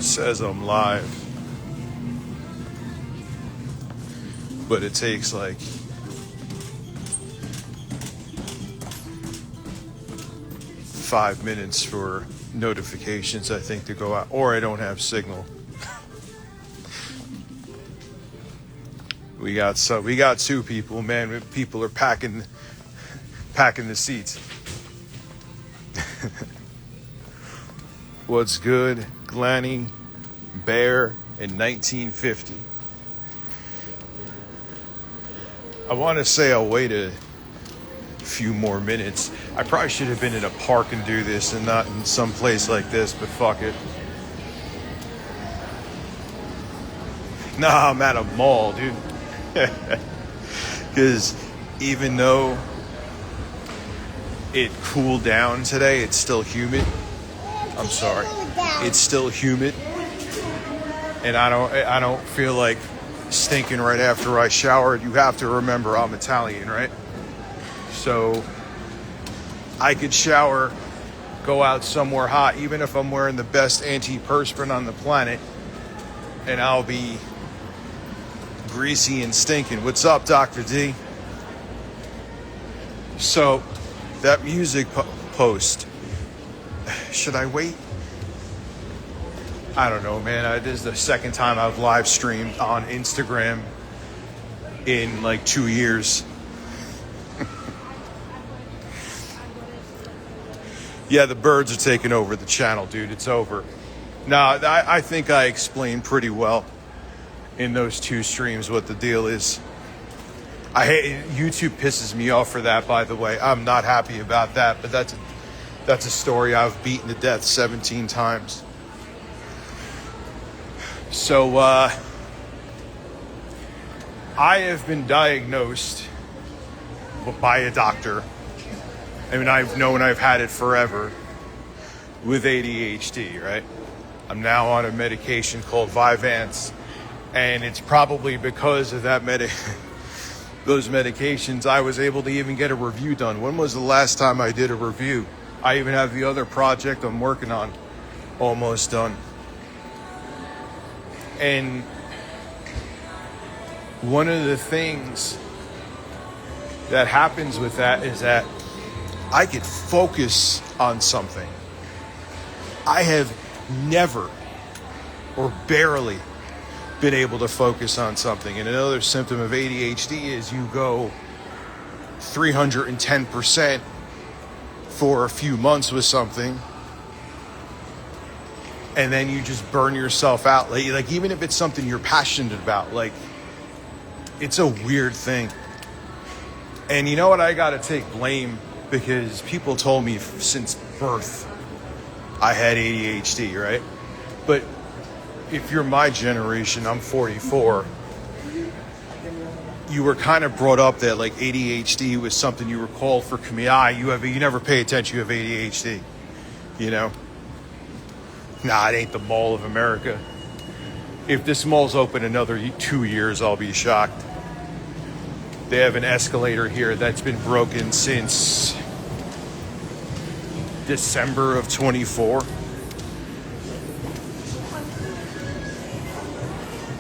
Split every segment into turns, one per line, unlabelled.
says I'm live, but it takes like 5 minutes for notifications, I think, to go out, or I don't have signal. We got two people, man. People are packing the seats. What's good, Glanny, Bear, in 1950? I want to say I'll wait a few more minutes. I probably should have been in a park and do this and not in some place like this, but fuck it. Nah, I'm at a mall, dude. Because even though it cooled down today, it's still humid. I'm sorry. It's still humid. And I don't feel like stinking right after I showered. You have to remember I'm Italian, right? So I could shower, go out somewhere hot, even if I'm wearing the best antiperspirant on the planet, and I'll be greasy and stinking. What's up, Dr. D? So that music post, should I wait? I don't know, man. This is the second time I've live streamed on Instagram in like 2 years. Yeah, the birds are taking over the channel, dude. It's over. Now, I think I explained pretty well in those 2 streams what the deal is. I hate YouTube. Pisses me off for that, by the way. I'm not happy about that, but that's a story I've beaten to death 17 times. So I have been diagnosed by a doctor. I mean, I've had it forever with ADHD, right? I'm now on a medication called Vyvanse, and it's probably because of that those medications I was able to even get a review done. When was the last time I did a review? I even have the other project I'm working on almost done. And one of the things that happens with that is that I could focus on something. I have never or barely been able to focus on something. And another symptom of ADHD is you go 310% for a few months with something, and then you just burn yourself out. Like even if it's something you're passionate about, like it's a weird thing. And you know what? I got to take blame, because people told me since birth I had ADHD, right? But if you're my generation, I'm 44, you were kind of brought up that like ADHD was something you were called for community. You never pay attention, you have ADHD, you know? Nah, it ain't the Mall of America. If this mall's open another 2 years, I'll be shocked. They have an escalator here that's been broken since December of 24.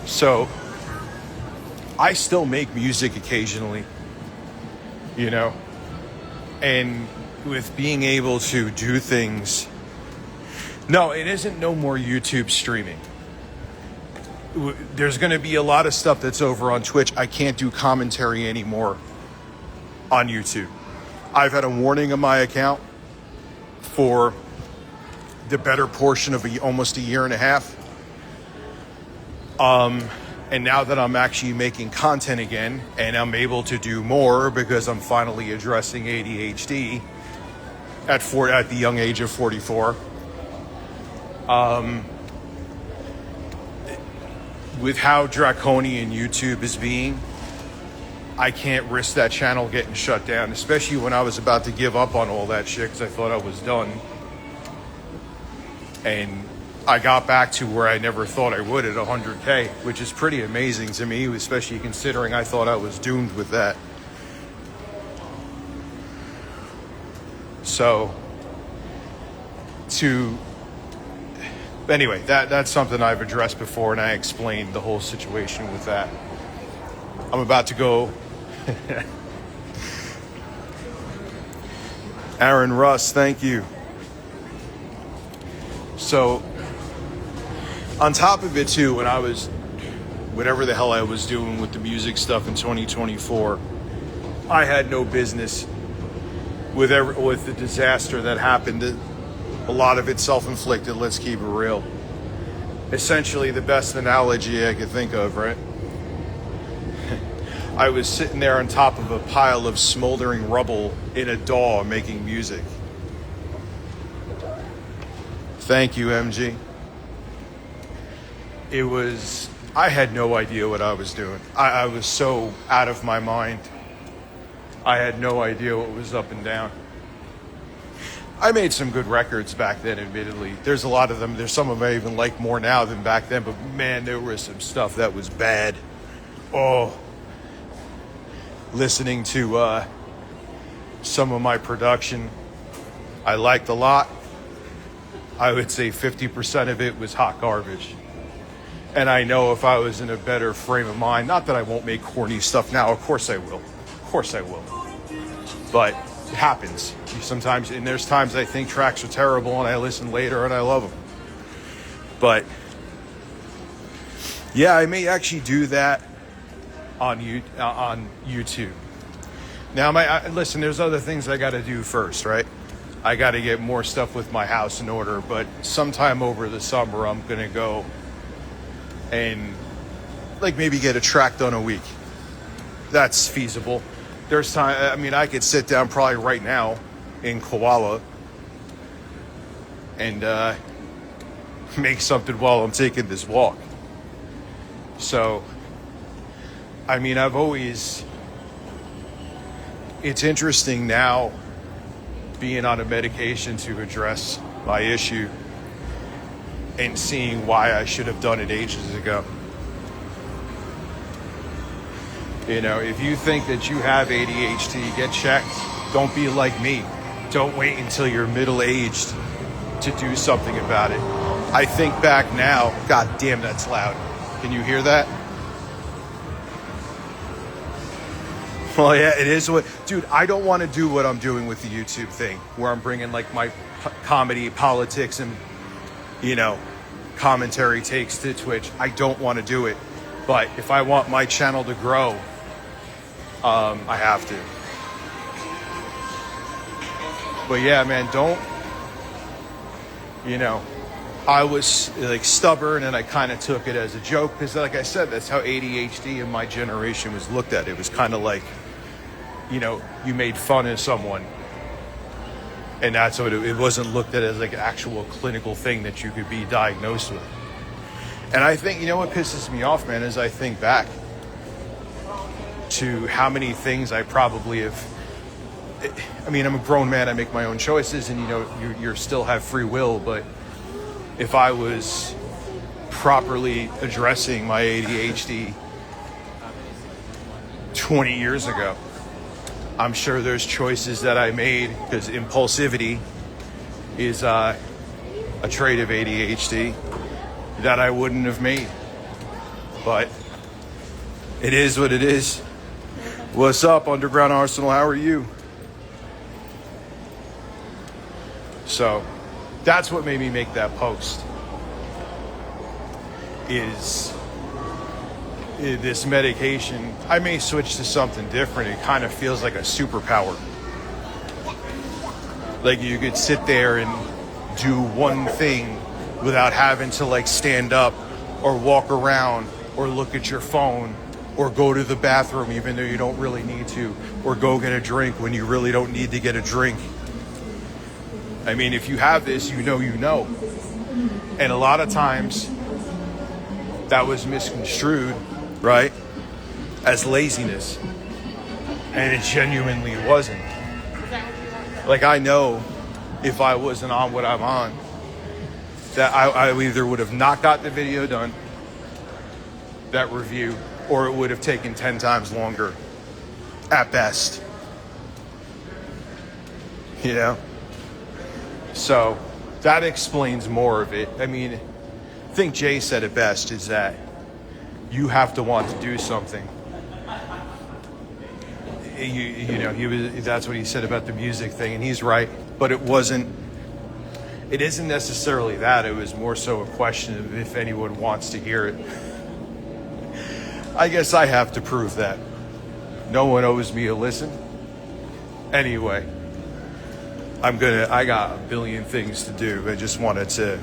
So I still make music occasionally, you know, and with being able to do things. No, it isn't no more YouTube streaming. There's going to be a lot of stuff that's over on Twitch. I can't do commentary anymore on YouTube. I've had a warning on my account for the better portion of almost a year and a half. And now that I'm actually making content again, and I'm able to do more because I'm finally addressing ADHD at the young age of 44. With how draconian YouTube is being, I can't risk that channel getting shut down, especially when I was about to give up on all that shit because I thought I was done. And I got back to where I never thought I would at 100K, which is pretty amazing to me, especially considering I thought I was doomed with that. So, Anyway, that's something I've addressed before, and I explained the whole situation with that. I'm about to go. Aaron Russ, thank you. So, on top of it too, when I was, whatever the hell I was doing with the music stuff in 2024, I had no business with the disaster that happened. A lot of it self-inflicted, let's keep it real. Essentially, the best analogy I could think of, right? I was sitting there on top of a pile of smoldering rubble in a DAW making music. Thank you, MG. I had no idea what I was doing. I was so out of my mind. I had no idea what was up and down. I made some good records back then, admittedly. There's a lot of them. There's some of them I even like more now than back then, but man, there was some stuff that was bad. Oh, listening to some of my production I liked a lot. I would say 50% of it was hot garbage. And I know if I was in a better frame of mind, not that I won't make corny stuff now, of course I will. Of course I will. But it happens. Sometimes, and there's times I think tracks are terrible and I listen later and I love them. But yeah, I may actually do that on YouTube. Now, listen, there's other things I got to do first, right? I got to get more stuff with my house in order, but sometime over the summer, I'm going to go and like maybe get a track done a week. That's feasible. There's time, I mean, I could sit down probably right now in Koala and make something while I'm taking this walk. So, I mean, it's interesting now being on a medication to address my issue and seeing why I should have done it ages ago. You know, if you think that you have ADHD, get checked. Don't be like me. Don't wait until you're middle-aged to do something about it. I think back now, God damn, that's loud. Can you hear that? Well, yeah, it is. Dude, I don't want to do what I'm doing with the YouTube thing, where I'm bringing like my comedy, politics, and, you know, commentary takes to Twitch. I don't want to do it. But if I want my channel to grow, I have to. But yeah, man, I was like stubborn and I kind of took it as a joke because, like I said, that's how ADHD in my generation was looked at. It was kind of like, you know, you made fun of someone, and that's what it wasn't looked at as like an actual clinical thing that you could be diagnosed with. And I think, you know, what pisses me off, man, is I think back to how many things I probably have. I mean, I'm a grown man. I make my own choices, and, you know, you still have free will. But if I was properly addressing my ADHD 20 years ago, I'm sure there's choices that I made, because impulsivity is a trait of ADHD, that I wouldn't have made. But it is what it is. What's up, Underground Arsenal? How are you? So that's what made me make that post, is this medication. I may switch to something different. It kind of feels like a superpower. Like you could sit there and do one thing without having to like stand up or walk around or look at your phone or go to the bathroom even though you don't really need to, or go get a drink when you really don't need to get a drink. I mean, if you have this, you know. And a lot of times that was misconstrued, right, as laziness. And it genuinely wasn't. Like, I know if I wasn't on what I'm on, that I either would have not got the video done, that review, or it would have taken 10 times longer at best. You know? So that explains more of it. I mean, think Jay said it best, is that you have to want to do something. You know, that's what he said about the music thing, and he's right. But it isn't necessarily that. It was more so a question of if anyone wants to hear it. I guess I have to prove that. No one owes me a listen. Anyway, I got a billion things to do. I just wanted to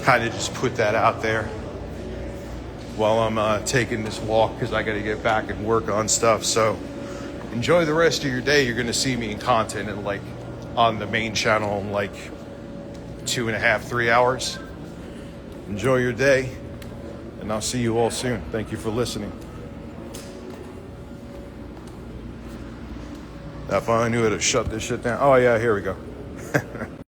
kind of just put that out there while I'm taking this walk, because I got to get back and work on stuff. So enjoy the rest of your day. You're going to see me in content and like on the main channel in like 2.5, 3 hours. Enjoy your day, and I'll see you all soon. Thank you for listening. I finally knew how to shut this shit down. Oh yeah, here we go.